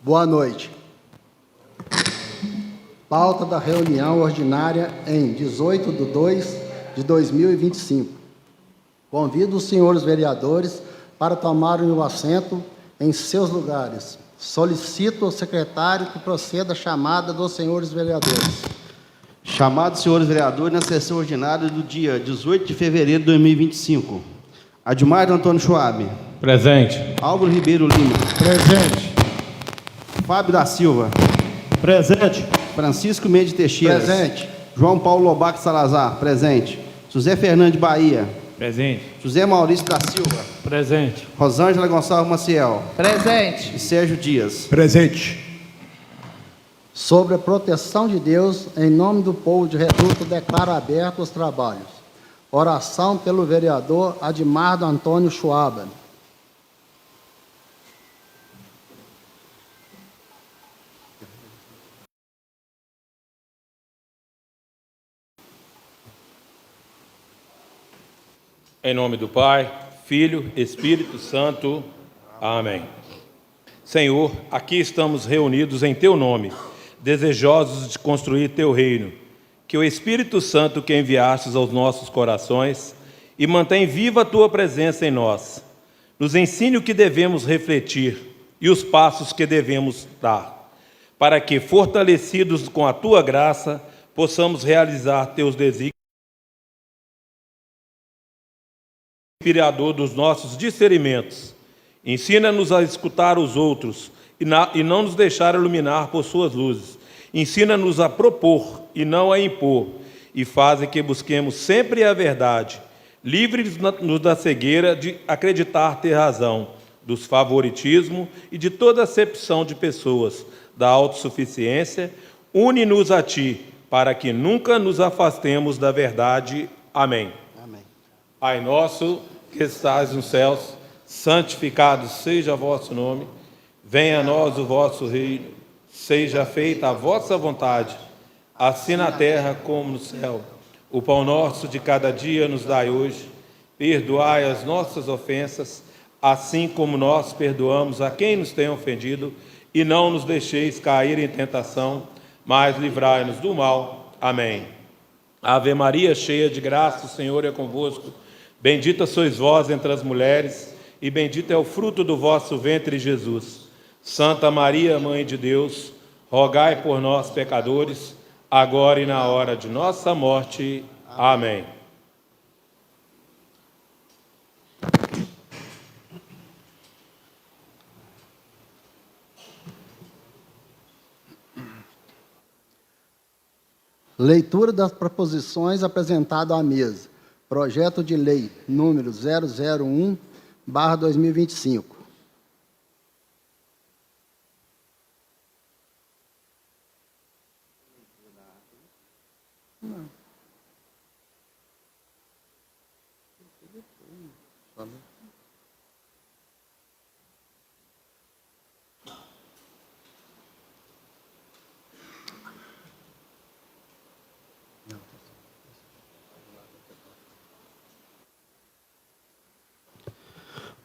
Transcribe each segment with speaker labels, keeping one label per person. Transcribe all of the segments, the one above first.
Speaker 1: Boa noite. Pauta da reunião ordinária em 18/2/2025. Convido os senhores vereadores para tomarem o assento em seus lugares. Solicito ao secretário que proceda a chamada dos senhores vereadores.
Speaker 2: Chamado, senhores vereadores, na sessão ordinária do dia 18 de fevereiro de 2025. Admar Antônio Schwab.
Speaker 3: Presente.
Speaker 2: Álvaro Ribeiro Lima.
Speaker 3: Presente.
Speaker 2: Fábio da Silva.
Speaker 3: Presente.
Speaker 2: Francisco Mendes Teixeira.
Speaker 1: Presente.
Speaker 2: João Paulo Lobato Salazar. Presente. José Fernandes Bahia.
Speaker 3: Presente.
Speaker 2: José Maurício da Silva.
Speaker 3: Presente.
Speaker 2: Rosângela Gonçalves Maciel.
Speaker 4: Presente.
Speaker 2: E Sérgio Dias.
Speaker 3: Presente.
Speaker 1: Sobre a proteção de Deus, em nome do povo de Reduto, declaro aberto os trabalhos. Oração pelo vereador Admar Antônio Schwab.
Speaker 3: Em nome do Pai, Filho, Espírito Santo. Amém. Senhor, aqui estamos reunidos em Teu nome, desejosos de construir Teu reino. Que o Espírito Santo que enviastes aos nossos corações e mantém viva a Tua presença em nós, nos ensine o que devemos refletir e os passos que devemos dar, para que, fortalecidos com a Tua graça, possamos realizar Teus desígnios, inspirador dos nossos discernimentos. Ensina-nos a escutar os outros e não nos deixar iluminar por suas luzes. Ensina-nos a propor e não a impor, e faze que busquemos sempre a verdade. Livre-nos da cegueira de acreditar ter razão, dos favoritismo e de toda acepção de pessoas, da autossuficiência. Une-nos a Ti, para que nunca nos afastemos da verdade. Amém.
Speaker 2: Amém.
Speaker 3: Pai nosso, que estais nos céus, santificado seja o vosso nome. Venha a nós o vosso reino. Seja feita a vossa vontade, assim na terra como no céu. O pão nosso de cada dia nos dai hoje. Perdoai as nossas ofensas, assim como nós perdoamos a quem nos tem ofendido. E não nos deixeis cair em tentação, mas livrai-nos do mal. Amém. Ave Maria, cheia de graça, o Senhor é convosco. Bendita sois vós entre as mulheres, e bendito é o fruto do vosso ventre, Jesus. Santa Maria, Mãe de Deus, rogai por nós, pecadores, agora e na hora de nossa morte. Amém.
Speaker 1: Leitura das proposições apresentadas à mesa. Projeto de lei número 001/2025.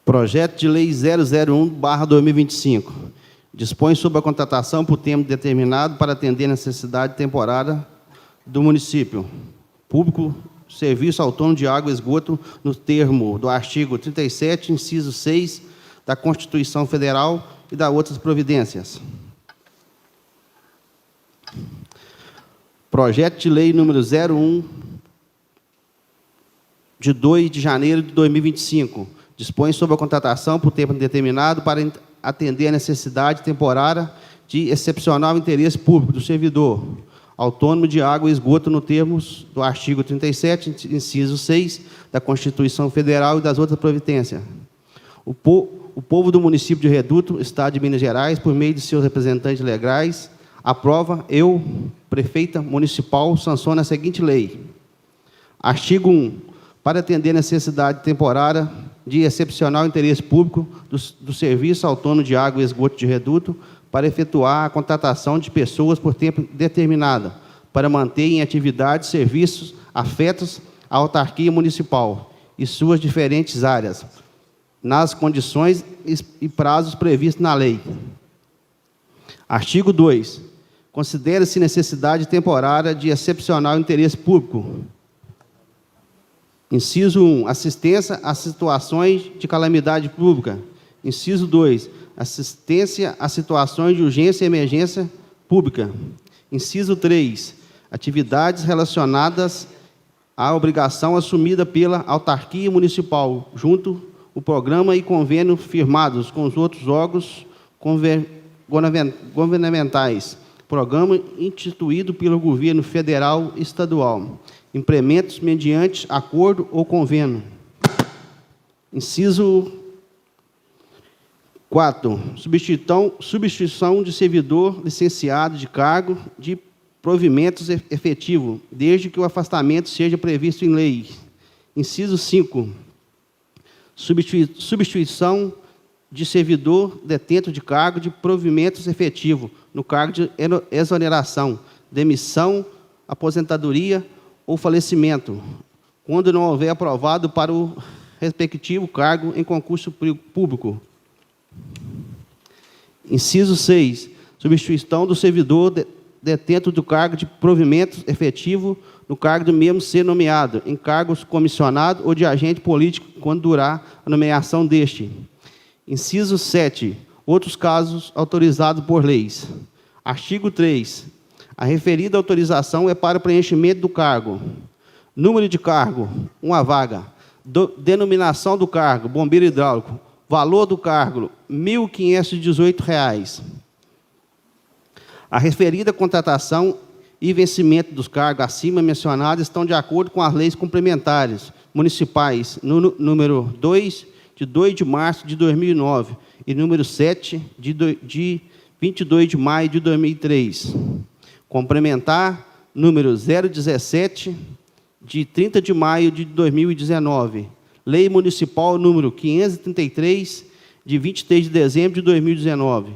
Speaker 2: Projeto de lei 001/2025. Dispõe sobre a contratação por tempo determinado para atender a necessidade temporária do município público, serviço autônomo de água e esgoto, no termo do artigo 37, inciso 6, da Constituição Federal e das outras providências. Projeto de lei número 01, de 2 de janeiro de 2025. Dispõe sobre a contratação por tempo determinado para atender a necessidade temporária de excepcional interesse público do servidor autônomo de água e esgoto no termos do artigo 37, inciso 6, da Constituição Federal e das outras providências. O povo do município de Reduto, Estado de Minas Gerais, por meio de seus representantes legais, aprova, eu, prefeita municipal, sanciono a seguinte lei. Artigo 1. Para atender a necessidade temporária de excepcional interesse público do Serviço Autônomo de Água e Esgoto de Reduto, para efetuar a contratação de pessoas por tempo determinado, para manter em atividade serviços afetos à autarquia municipal e suas diferentes áreas, nas condições e prazos previstos na lei. Artigo 2. Considera-se necessidade temporária de excepcional interesse público. Inciso 1. Assistência a situações de calamidade pública. Inciso 2. Assistência a situações de urgência e emergência pública. Inciso 3. Atividades relacionadas à obrigação assumida pela autarquia municipal, junto o programa e convênio firmados com os outros órgãos governamentais, programa instituído pelo governo federal e estadual, implementos mediante acordo ou convênio. Inciso 4. Substituição de servidor licenciado de cargo de provimentos efetivo, desde que o afastamento seja previsto em lei. Inciso 5. Substituição de servidor detento de cargo de provimentos efetivo, no cargo de exoneração, demissão, aposentadoria ou falecimento, quando não houver aprovado para o respectivo cargo em concurso público. Inciso 6. Substituição do servidor detento do cargo de provimento efetivo no cargo do mesmo ser nomeado, em cargos comissionado ou de agente político, quando durar a nomeação deste. Inciso 7. Outros casos autorizados por leis. Artigo 3. A referida autorização é para preenchimento do cargo. Número de cargo, uma vaga. Denominação do cargo, bombeiro hidráulico. Valor do cargo, R$ 1.518. A referida contratação e vencimento dos cargos acima mencionados estão de acordo com as leis complementares municipais, número 2, de 2 de março de 2009, e número 7, de 22 de maio de 2003. Complementar, número 017, de 30 de maio de 2019. Lei Municipal número 533, de 23 de dezembro de 2019.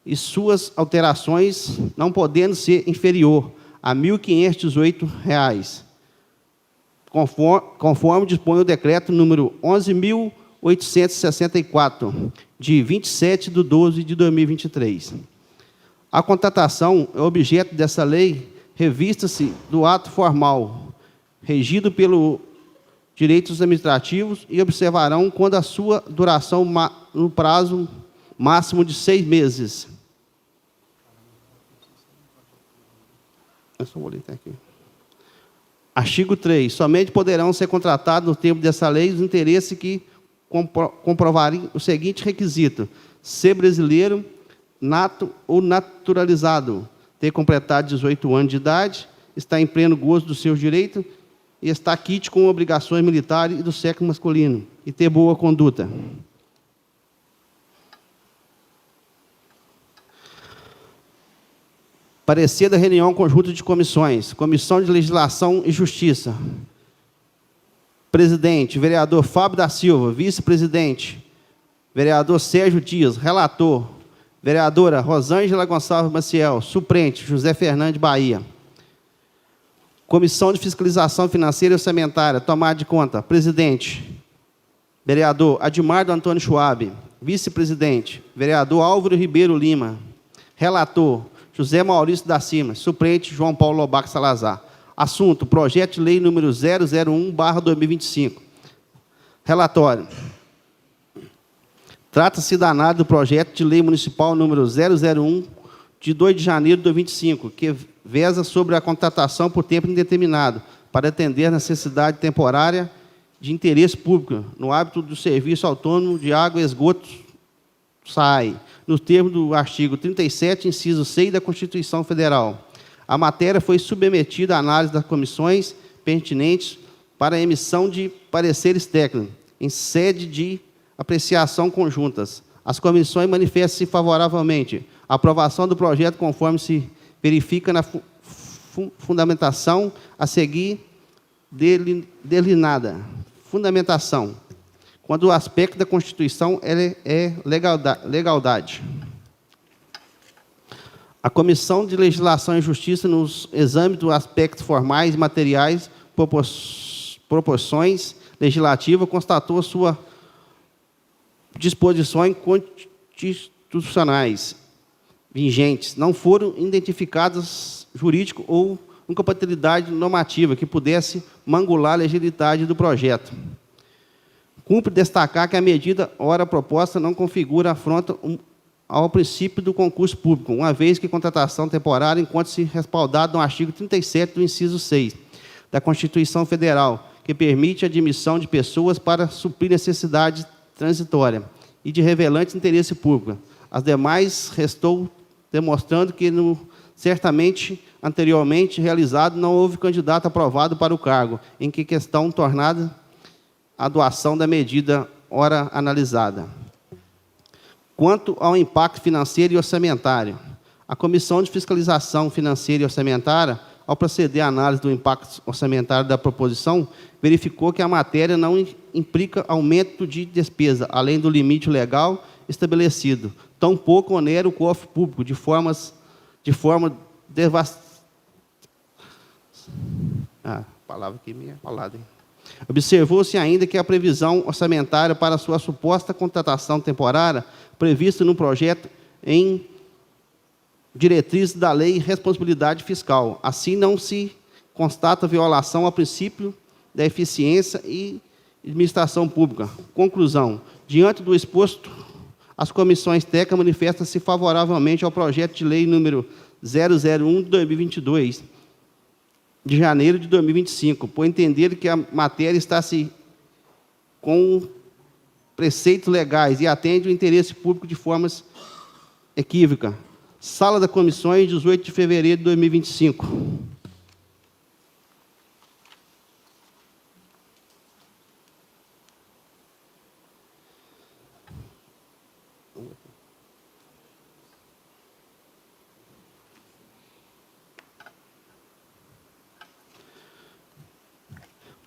Speaker 2: E suas alterações não podendo ser inferior a R$ 1.518, conforme dispõe o decreto número 11.864, de 27/12/2023. A contratação é objeto dessa lei, revista-se do ato formal, regido pelos direitos administrativos e observarão quando a sua duração no prazo máximo de 6 meses. Artigo 3. Somente poderão ser contratados no tempo dessa lei os interesses que comprovarem o seguinte requisito: ser brasileiro, nato ou naturalizado, ter completado 18 anos de idade, estar em pleno gozo dos seus direitos e estar quite com obrigações militares e do sexo masculino, e ter boa conduta. Parecer da reunião conjunta de comissões. Comissão de Legislação e Justiça. Presidente, vereador Fábio da Silva. Vice-presidente, vereador Sérgio Dias. Relator, vereadora Rosângela Gonçalves Maciel. Suplente, José Fernandes Bahia. Comissão de Fiscalização Financeira e Orçamentária. Tomada de conta. Presidente, vereador Admardo Antônio Schwab. Vice-presidente, vereador Álvaro Ribeiro Lima. Relator, José Maurício da Cima. Suplente, João Paulo Lobac Salazar. Assunto, projeto de lei número 001/2025. Relatório. Trata-se da análise do projeto de lei municipal número 001, de 2 de janeiro de 2025, que versa sobre a contratação por tempo indeterminado, para atender a necessidade temporária de interesse público, no âmbito do Serviço Autônomo de Água e Esgoto, SAAI, nos termos do artigo 37, inciso 6 da Constituição Federal. A matéria foi submetida à análise das comissões pertinentes para a emissão de pareceres técnicos, em sede de apreciação conjuntas. As comissões manifestam-se favoravelmente à aprovação do projeto, conforme se verifica na fundamentação a seguir delineada. Fundamentação. Quando o aspecto da Constituição é legalidade. A Comissão de Legislação e Justiça, nos exames dos aspectos formais e materiais, proporções legislativas, constatou suas disposições constitucionais, vigentes, não foram identificadas jurídico ou incompatibilidade normativa que pudesse mangular a legitimidade do projeto. Cumpre destacar que a medida ora proposta não configura afronta ao princípio do concurso público, uma vez que contratação temporária encontra-se respaldada no artigo 37 do inciso 6 da Constituição Federal, que permite a admissão de pessoas para suprir necessidade transitória e de relevante interesse público. As demais restou demonstrando que, certamente anteriormente realizado, não houve candidato aprovado para o cargo, em que questão tornada a doação da medida ora analisada. Quanto ao impacto financeiro e orçamentário, a Comissão de Fiscalização Financeira e Orçamentária, ao proceder à análise do impacto orçamentário da proposição, verificou que a matéria não implica aumento de despesa, além do limite legal estabelecido, tampouco onera o cofre público de forma devastada. Palavra aqui meio enrolada, hein? Observou-se ainda que a previsão orçamentária para sua suposta contratação temporária, prevista no projeto em diretrizes da Lei de Responsabilidade Fiscal. Assim, não se constata violação ao princípio da eficiência e administração pública. Conclusão. Diante do exposto, as comissões técnicas manifestam-se favoravelmente ao projeto de lei número 001 de 2022, de janeiro de 2025, por entender que a matéria está-se com preceitos legais e atende o interesse público de formas equívocas. Sala da Comissões, 18 de fevereiro de 2025.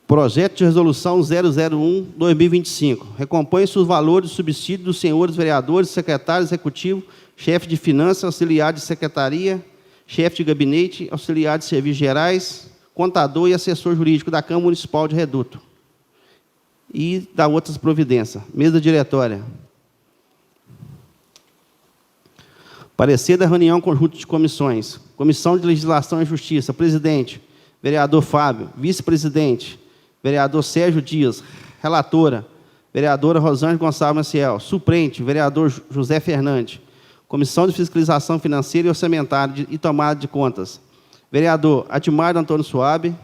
Speaker 2: Projeto de Resolução 001/2025. Recompõe-se os valores do subsídio dos senhores vereadores, secretário executivo, chefe de finanças, auxiliar de secretaria, chefe de gabinete, auxiliar de serviços gerais, contador e assessor jurídico da Câmara Municipal de Reduto. E da outras providências. Mesa diretória. Parecer da reunião conjunta de comissões. Comissão de Legislação e Justiça. Presidente, vereador Fábio. Vice-presidente, vereador Sérgio Dias. Relatora, vereadora Rosângela Gonçalves Maciel. Suplente, vereador José Fernandes. Comissão de Fiscalização Financeira e Orçamentária e Tomada de Contas. Vereador Admar Antônio Suabe.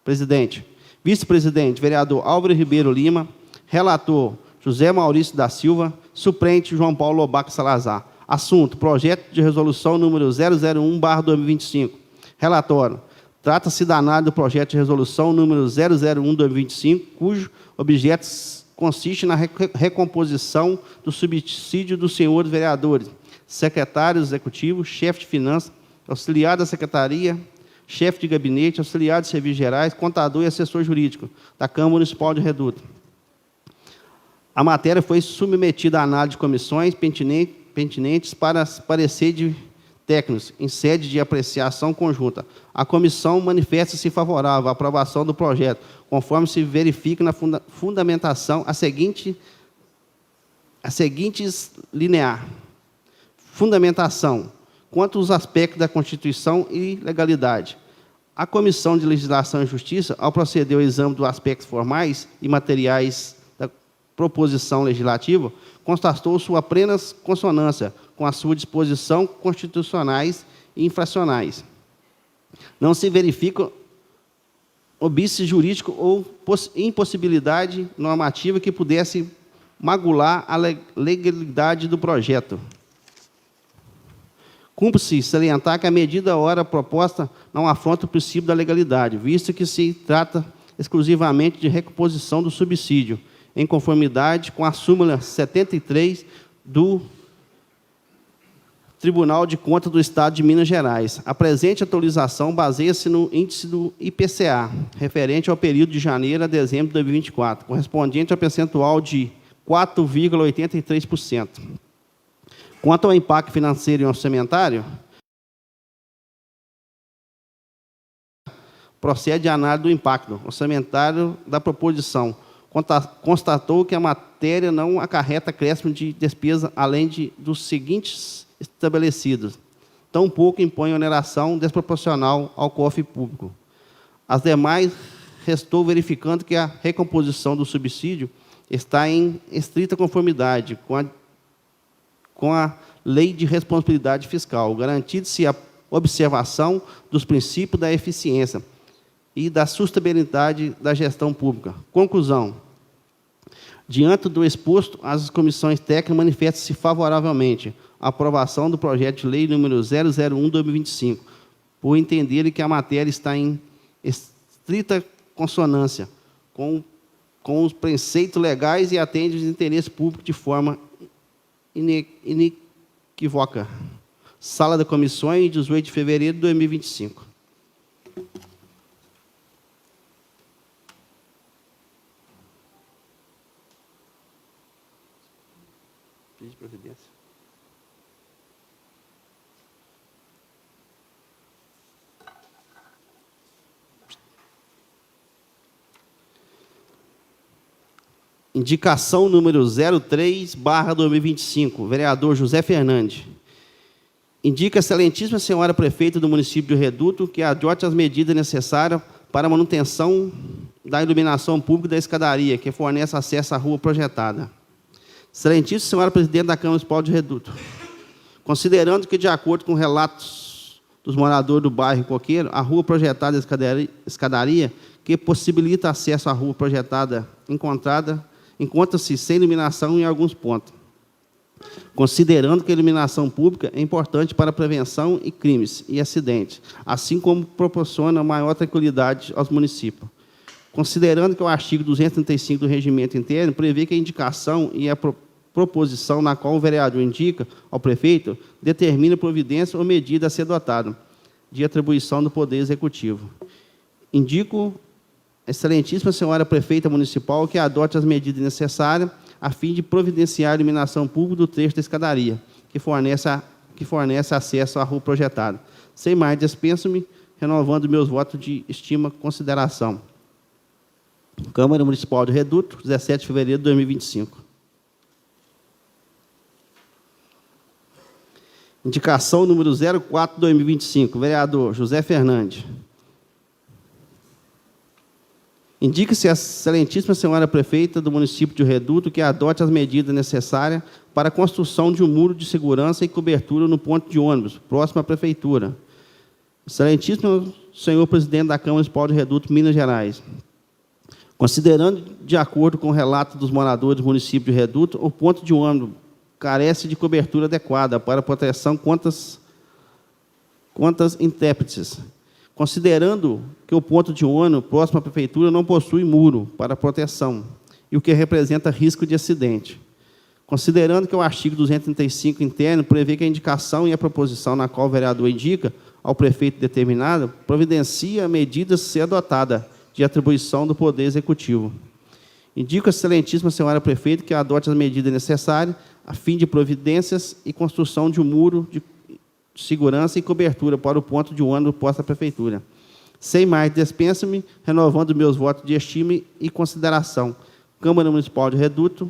Speaker 2: Presidente. Vice-presidente, vereador Álvaro Ribeiro Lima. Relator, José Maurício da Silva. Suplente, João Paulo Lobaco Salazar. Assunto, projeto de resolução número 001/2025. Relatório. Trata-se da análise do projeto de resolução número 001/2025, cujo objeto consiste na recomposição do subsídio dos senhores vereadores, secretário executivo, chefe de finanças, auxiliar da secretaria, chefe de gabinete, auxiliar de serviços gerais, contador e assessor jurídico da Câmara Municipal de Reduto. A matéria foi submetida à análise de comissões pertinentes para parecer de técnicos, em sede de apreciação conjunta. A comissão manifesta-se favorável à aprovação do projeto, conforme se verifica na fundamentação a seguintes linear. Fundamentação. Quanto aos aspectos da Constituição e legalidade. A Comissão de Legislação e Justiça, ao proceder ao exame dos aspectos formais e materiais da proposição legislativa, constatou sua plena consonância com a sua disposição constitucionais e infracionais. Não se verifica óbice jurídico ou impossibilidade normativa que pudesse magular a legalidade do projeto. Cumpre-se salientar que a medida ora proposta não afronta o princípio da legalidade, visto que se trata exclusivamente de recomposição do subsídio, em conformidade com a súmula 73 do Tribunal de Contas do Estado de Minas Gerais. A presente atualização baseia-se no índice do IPCA, referente ao período de janeiro a dezembro de 2024, correspondente ao percentual de 4,83%. Quanto ao impacto financeiro e orçamentário, procede a análise do impacto orçamentário da proposição. Constatou que a matéria não acarreta acréscimo de despesa, além dos seguintes estabelecidos. Tampouco impõe oneração desproporcional ao cofre público. As demais, restou verificando que a recomposição do subsídio está em estrita conformidade com a Lei de Responsabilidade Fiscal, garantindo-se a observação dos princípios da eficiência e da sustentabilidade da gestão pública. Conclusão. Diante do exposto, as comissões técnicas manifestam-se favoravelmente à aprovação do projeto de lei número 001/2025, por entenderem que a matéria está em estrita consonância com os preceitos legais e atende os interesses públicos de forma inequívoca. Sala da Comissões, 18 de fevereiro de 2025. Pedido de providência. Indicação número 03/2025, vereador José Fernandes. Indica a excelentíssima senhora prefeita do município de Reduto que adote as medidas necessárias para a manutenção da iluminação pública da escadaria, que fornece acesso à rua projetada. Excelentíssima senhora presidente da Câmara Municipal de Reduto, considerando que, de acordo com relatos dos moradores do bairro Coqueiro, a rua projetada da escadaria, que possibilita acesso à rua projetada encontra-se sem iluminação em alguns pontos. Considerando que a iluminação pública é importante para a prevenção de crimes e acidentes, assim como proporciona maior tranquilidade aos municípios. Considerando que o artigo 235 do Regimento Interno prevê que a indicação e a proposição na qual o vereador indica ao prefeito determina providência ou medida a ser adotada, de atribuição do Poder Executivo. Indico a excelentíssima senhora prefeita municipal que adote as medidas necessárias a fim de providenciar a iluminação pública do trecho da escadaria, que fornece acesso à rua projetada. Sem mais, dispenso-me, renovando meus votos de estima e consideração. Câmara Municipal de Reduto, 17 de fevereiro de 2025. Indicação número 04/2025, vereador José Fernandes. Indica-se a excelentíssima senhora prefeita do município de Reduto que adote as medidas necessárias para a construção de um muro de segurança e cobertura no ponto de ônibus, próximo à prefeitura. Excelentíssimo senhor presidente da Câmara Municipal de Reduto, Minas Gerais. Considerando, de acordo com o relato dos moradores do município de Reduto, o ponto de ônibus carece de cobertura adequada para proteção contra intempéries. Considerando que o ponto de ônibus próximo à prefeitura não possui muro para proteção, e o que representa risco de acidente. Considerando que o artigo 235 interno prevê que a indicação e a proposição na qual o vereador indica ao prefeito determinado providencia medidas a ser adotada de atribuição do Poder Executivo. Indico a excelentíssima senhora prefeita que adote as medidas necessárias a fim de providências e construção de um muro de segurança e cobertura para o ponto de ônibus posto à prefeitura. Sem mais, dispenso-me, renovando meus votos de estima e consideração. Câmara Municipal de Reduto,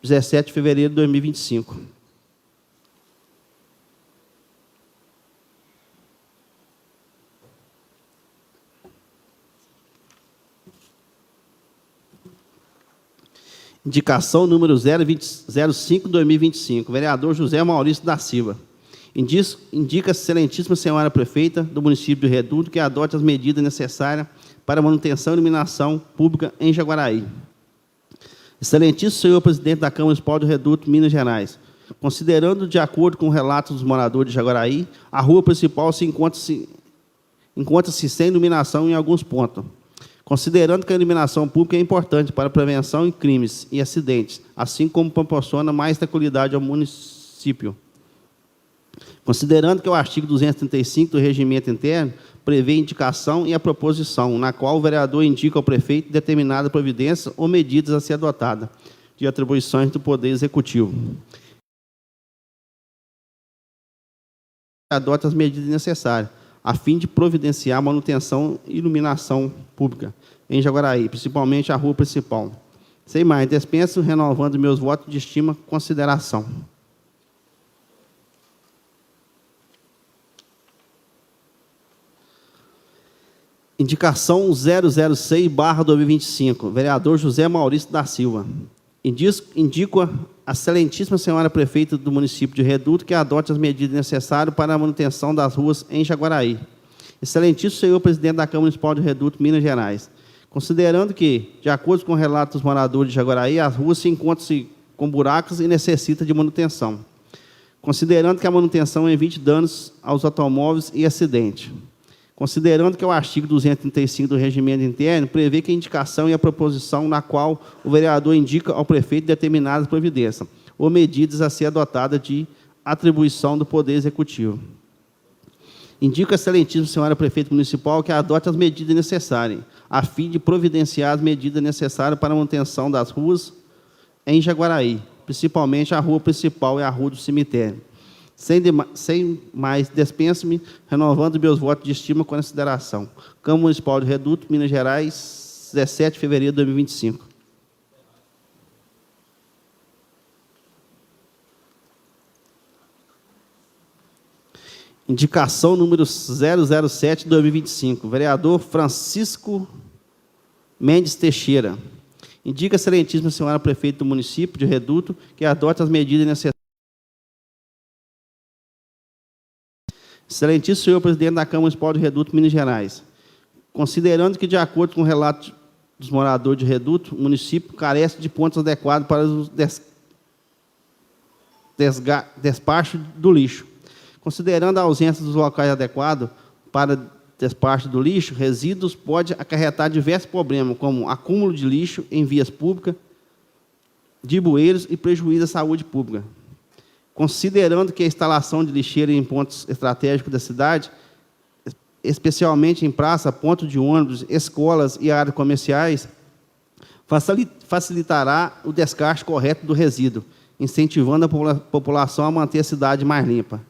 Speaker 2: 17 de fevereiro de 2025. Indicação número 05/2025, vereador José Maurício da Silva. Indica a excelentíssima senhora prefeita do município de Reduto que adote as medidas necessárias para a manutenção e iluminação pública em Jaguaraí. Excelentíssimo senhor presidente da Câmara Municipal de Reduto, Minas Gerais. Considerando, de acordo com o relato dos moradores de Jaguaraí, a rua principal encontra-se sem iluminação em alguns pontos. Considerando que a iluminação pública é importante para a prevenção de crimes e acidentes, assim como proporciona mais tranquilidade ao município. Considerando que o artigo 235 do Regimento Interno prevê indicação e a proposição, na qual o vereador indica ao prefeito determinada providência ou medidas a ser adotada, de atribuições do Poder Executivo. Adota as medidas necessárias, a fim de providenciar a manutenção e iluminação pública em Jaguaraí, principalmente a rua principal. Sem mais, dispenso, renovando meus votos de estima e consideração. Indicação 006/2025, vereador José Maurício da Silva. Indico a excelentíssima senhora prefeita do município de Reduto que adote as medidas necessárias para a manutenção das ruas em Jaguaraí. Excelentíssimo senhor presidente da Câmara Municipal de Reduto, Minas Gerais. Considerando que, de acordo com o relato dos moradores de Jaguaraí, as ruas se encontram com buracos e necessitam de manutenção. Considerando que a manutenção evite danos aos automóveis e acidentes. Considerando que o artigo 235 do Regimento Interno prevê que a indicação e a proposição na qual o vereador indica ao prefeito determinadas providências ou medidas a ser adotadas de atribuição do Poder Executivo. Indico a excelentíssima senhora prefeita municipal que adote as medidas necessárias, a fim de providenciar as medidas necessárias para a manutenção das ruas em Jaguaraí, principalmente a rua principal e a rua do cemitério. Sem mais, dispenso-me, renovando meus votos de estima com consideração. Câmara Municipal de Reduto, Minas Gerais, 17 de fevereiro de 2025. Indicação número 007/2025, vereador Francisco Mendes Teixeira. Indica a excelentíssima senhora prefeita do município de Reduto que adote as medidas necessárias. Excelentíssimo senhor presidente da Câmara Municipal de Reduto, Minas Gerais. Considerando que, de acordo com o relato dos moradores de Reduto, o município carece de pontos adequados para o despacho do lixo. Considerando a ausência dos locais adequados para despacho do lixo, resíduos pode acarretar diversos problemas, como acúmulo de lixo em vias públicas, de bueiros e prejuízo à saúde pública. Considerando que a instalação de lixeira em pontos estratégicos da cidade, especialmente em praça, ponto de ônibus, escolas e áreas comerciais, facilitará o descarte correto do resíduo, incentivando a população a manter a cidade mais limpa.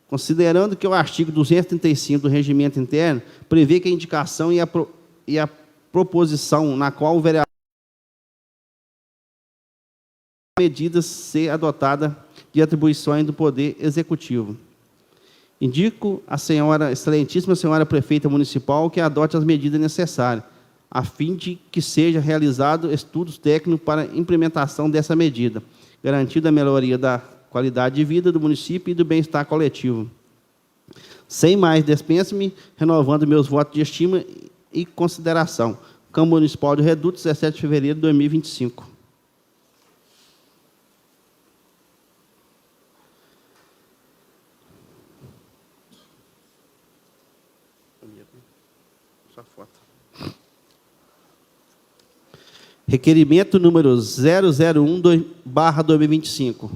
Speaker 2: Considerando que o artigo 235 do Regimento Interno prevê que a indicação e a proposição na qual o vereador medidas ser adotada de atribuições do Poder Executivo. Indico a excelentíssima senhora prefeita municipal que adote as medidas necessárias, a fim de que seja realizado estudos técnicos para a implementação dessa medida, garantindo a melhoria da qualidade de vida do município e do bem-estar coletivo. Sem mais, dispenso-me, renovando meus votos de estima e consideração. Câmara Municipal de Reduto, 17 de fevereiro de 2025. Requerimento número 001/2025.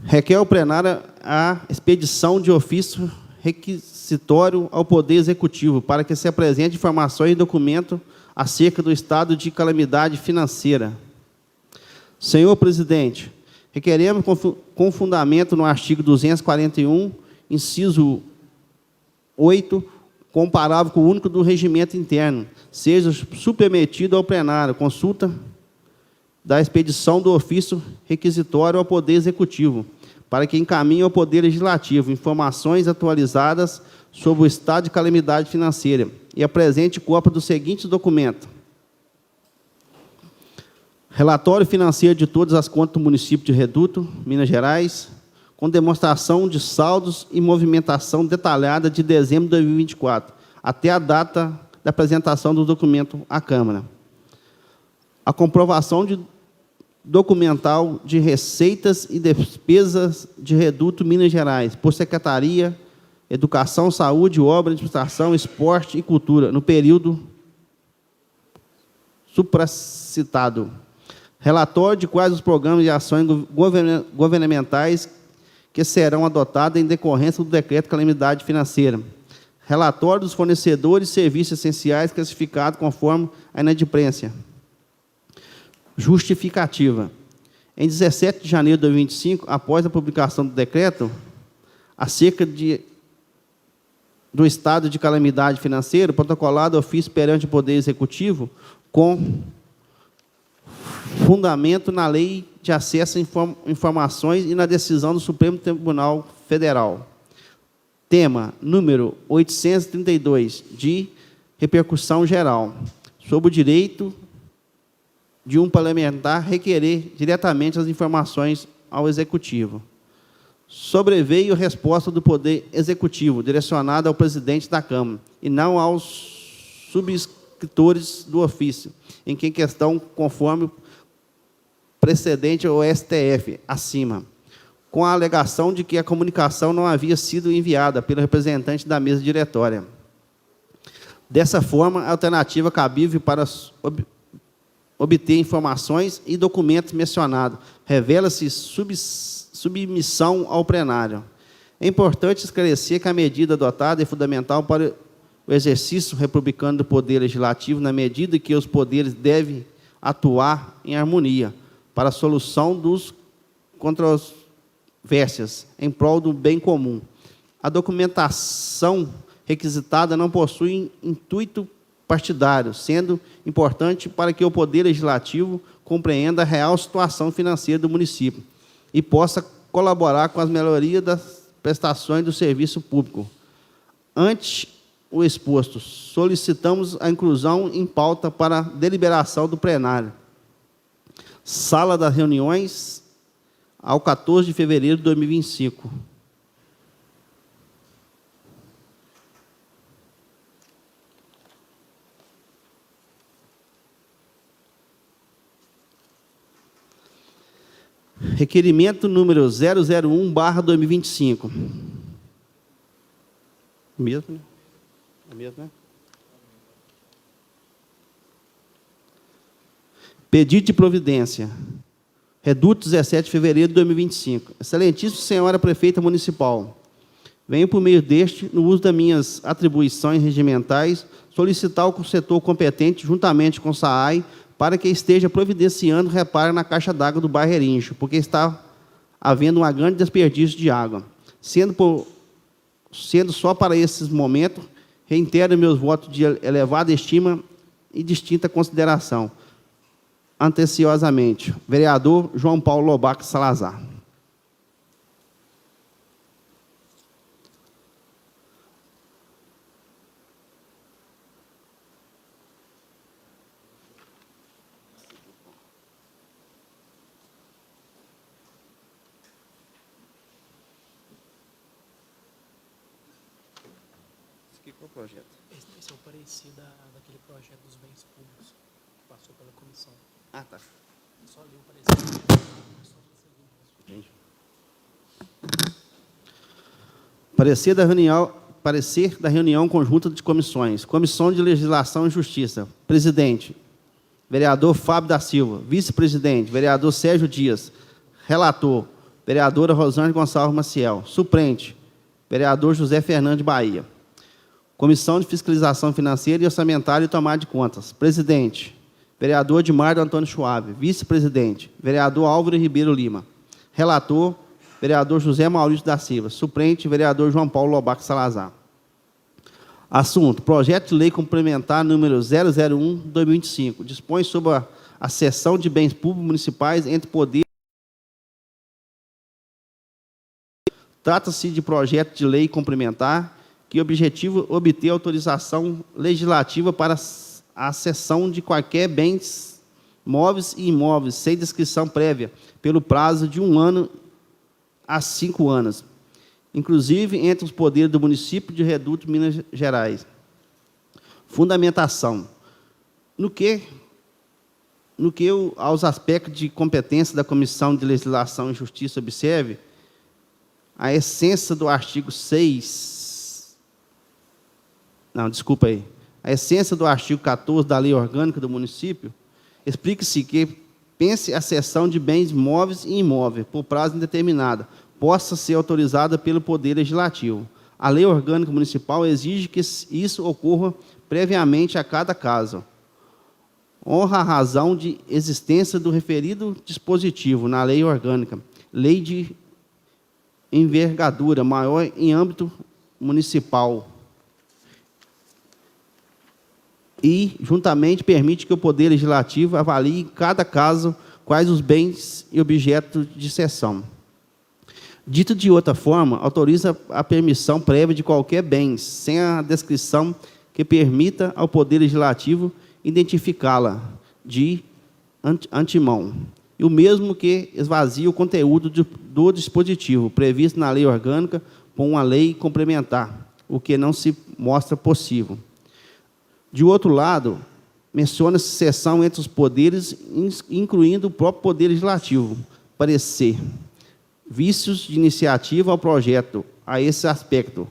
Speaker 2: Requer ao plenário a expedição de ofício requisitório ao Poder Executivo para que se apresente informações e documento acerca do estado de calamidade financeira. Senhor presidente, requeremos com fundamento no artigo 241, inciso 8, comparável com o único do regimento interno, seja submetido ao plenário consulta da expedição do ofício requisitório ao Poder Executivo, para que encaminhe ao Poder Legislativo informações atualizadas sobre o estado de calamidade financeira e apresente cópia do seguinte documento: relatório financeiro de todas as contas do município de Reduto, Minas Gerais, com demonstração de saldos e movimentação detalhada de dezembro de 2024, até a data da apresentação do documento à Câmara. A comprovação documental de receitas e despesas de Reduto, Minas Gerais, por Secretaria, Educação, Saúde, Obra, Administração, Esporte e Cultura, no período supracitado. Relatório de quais os programas de ações governamentais que serão adotados em decorrência do decreto de calamidade financeira. Relatório dos fornecedores de serviços essenciais classificados conforme a inadimplência. Justificativa. Em 17 de janeiro de 2025, após a publicação do decreto, acerca do estado de calamidade financeira, protocolado ofício perante o Poder Executivo, com fundamento na Lei de Acesso a Informações e na decisão do Supremo Tribunal Federal. Tema número 832, de repercussão geral, sobre o direito de um parlamentar requerer diretamente as informações ao Executivo. Sobreveio resposta do Poder Executivo, direcionada ao presidente da Câmara, e não aos subscritores do ofício, em que questão conforme precedente ao STF, acima, com a alegação de que a comunicação não havia sido enviada pelo representante da mesa diretória. Dessa forma, a alternativa cabível para obter informações e documentos mencionados revela-se submissão ao plenário. É importante esclarecer que a medida adotada é fundamental para o exercício republicano do poder legislativo, na medida que os poderes devem atuar em harmonia para a solução dos controvérsias em prol do bem comum. A documentação requisitada não possui intuito partidário, sendo importante para que o Poder Legislativo compreenda a real situação financeira do município e possa colaborar com as melhorias das prestações do serviço público. Ante o exposto, solicitamos a inclusão em pauta para deliberação do plenário. Sala das reuniões, ao 14 de fevereiro de 2025. Requerimento número 001/2025. Mesmo, né? É mesmo, né? Pedido de providência. Reduto 17 de fevereiro de 2025. Excelentíssima senhora prefeita municipal, venho por meio deste, no uso das minhas atribuições regimentais, solicitar ao setor competente, juntamente com o SAAI, para que esteja providenciando reparo na caixa d'água do bairro Erincho, porque está havendo um grande desperdício de água. Sendo só para esses momentos, reitero meus votos de elevada estima e distinta consideração. Anteciosamente, vereador João Paulo Lobato Salazar. Qual o projeto?
Speaker 4: Esse é o parecer daquele projeto dos bens públicos que passou pela comissão.
Speaker 2: Ah, tá.
Speaker 4: Só li o parecer.
Speaker 2: Parecer da reunião conjunta de comissões. Comissão de Legislação e Justiça. Presidente, vereador Fábio da Silva. Vice-presidente, vereador Sérgio Dias. Relator, vereadora Rosângela Gonçalves Maciel. Suplente, vereador José Fernando de Bahia. Comissão de Fiscalização Financeira e Orçamentária e Tomada de Contas. Presidente, vereador Edmardo Antônio Schwab. Vice-presidente, vereador Álvaro Ribeiro Lima. Relator, vereador José Maurício da Silva. Suplente, vereador João Paulo Lobato Salazar. Assunto, projeto de lei complementar número 001/2025. Dispõe sobre a cessão de bens públicos municipais entre poderes. Trata-se de projeto de lei complementar que objetivo obter autorização legislativa para a cessão de qualquer bens móveis e imóveis, sem descrição prévia, pelo prazo de 1 ano a 5 anos, inclusive entre os poderes do município de Reduto, Minas Gerais. Fundamentação. No que aos aspectos de competência da Comissão de Legislação e Justiça observe, a essência do artigo 6... A essência do artigo 14 da Lei Orgânica do Município explica-se que pense a cessão de bens móveis e imóveis por prazo indeterminado possa ser autorizada pelo Poder Legislativo. A Lei Orgânica Municipal exige que isso ocorra previamente a cada caso. Honra a razão de existência do referido dispositivo na Lei Orgânica, lei de envergadura maior em âmbito municipal, e, juntamente, permite que o Poder Legislativo avalie em cada caso quais os bens e objetos de cessão. Dito de outra forma, autoriza a permissão prévia de qualquer bem, sem a descrição que permita ao Poder Legislativo identificá-la de antemão, e o mesmo que esvazie o conteúdo do dispositivo previsto na lei orgânica por uma lei complementar, o que não se mostra possível. De outro lado, menciona-se seção entre os poderes, incluindo o próprio Poder Legislativo, parecer vícios de iniciativa ao projeto a esse aspecto,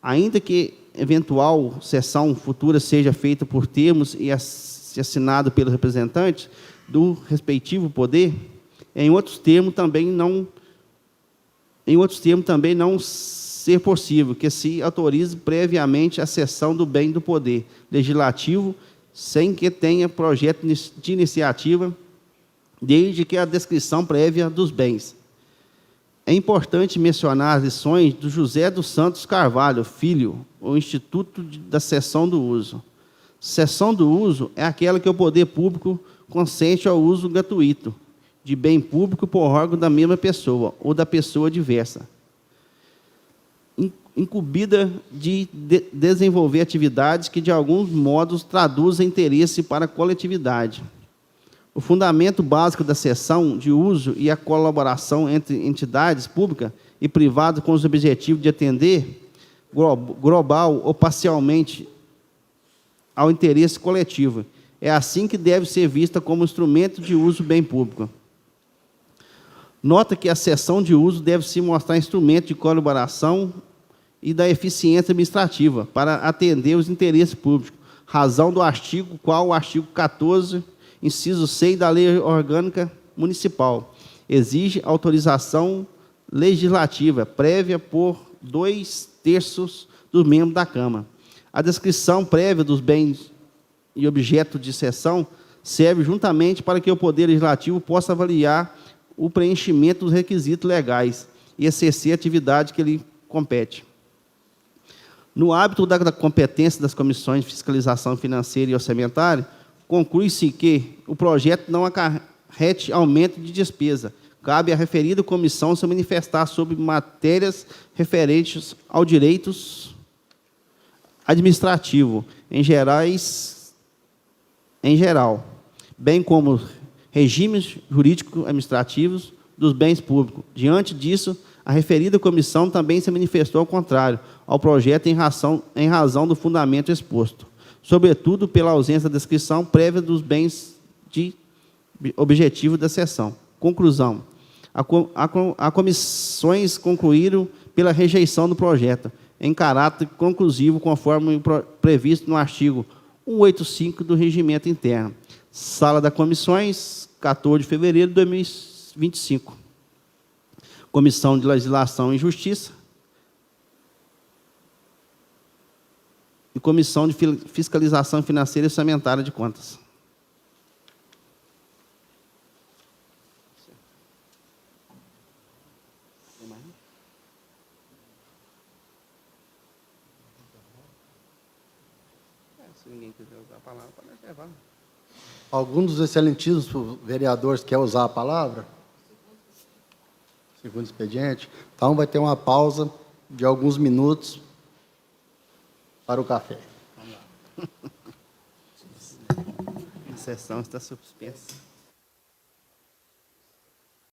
Speaker 2: ainda que eventual sessão futura seja feita por termos e assinado pelos representantes do respectivo poder, em outros termos também não ser possível que se autorize previamente a cessão do bem do poder legislativo sem que tenha projeto de iniciativa, desde que a descrição prévia dos bens. É importante mencionar as lições do José dos Santos Carvalho, filho, o Instituto da Cessão do Uso. Cessão do uso é aquela que o poder público consente ao uso gratuito de bem público por órgão da mesma pessoa ou da pessoa diversa, incumbida de desenvolver atividades que, de alguns modos, traduzem interesse para a coletividade. O fundamento básico da cessão de uso e a colaboração entre entidades públicas e privadas com os objetivos de atender global ou parcialmente ao interesse coletivo. É assim que deve ser vista como instrumento de uso bem público. Nota que a cessão de uso deve se mostrar instrumento de colaboração e da eficiência administrativa para atender os interesses públicos, razão do artigo, qual o artigo 14, inciso 6 da Lei Orgânica Municipal, exige autorização legislativa prévia por 2/3 dos membros da Câmara. A descrição prévia dos bens e objeto de cessão serve juntamente para que o Poder Legislativo possa avaliar o preenchimento dos requisitos legais e exercer a atividade que lhe compete. No âmbito da competência das comissões de fiscalização financeira e orçamentária, conclui-se que o projeto não acarrete aumento de despesa. Cabe à referida comissão se manifestar sobre matérias referentes ao direitos administrativo, em geral, bem como regimes jurídicos administrativos dos bens públicos. Diante disso, a referida comissão também se manifestou ao contrário ao projeto em razão do fundamento exposto, sobretudo pela ausência da descrição prévia dos bens de objetivo da sessão. Conclusão. As comissões concluíram pela rejeição do projeto, em caráter conclusivo, conforme previsto no artigo 185 do Regimento Interno. Sala das Comissões, 14 de fevereiro de 2025. Comissão de Legislação e Justiça e Comissão de Fiscalização Financeira e Orçamentária de Contas. Se ninguém quiser usar a palavra, pode levar.
Speaker 1: Algum dos excelentíssimos vereadores quer usar a palavra? Segundo expediente. Então, vai ter uma pausa de alguns minutos para o café.
Speaker 2: A sessão está suspensa.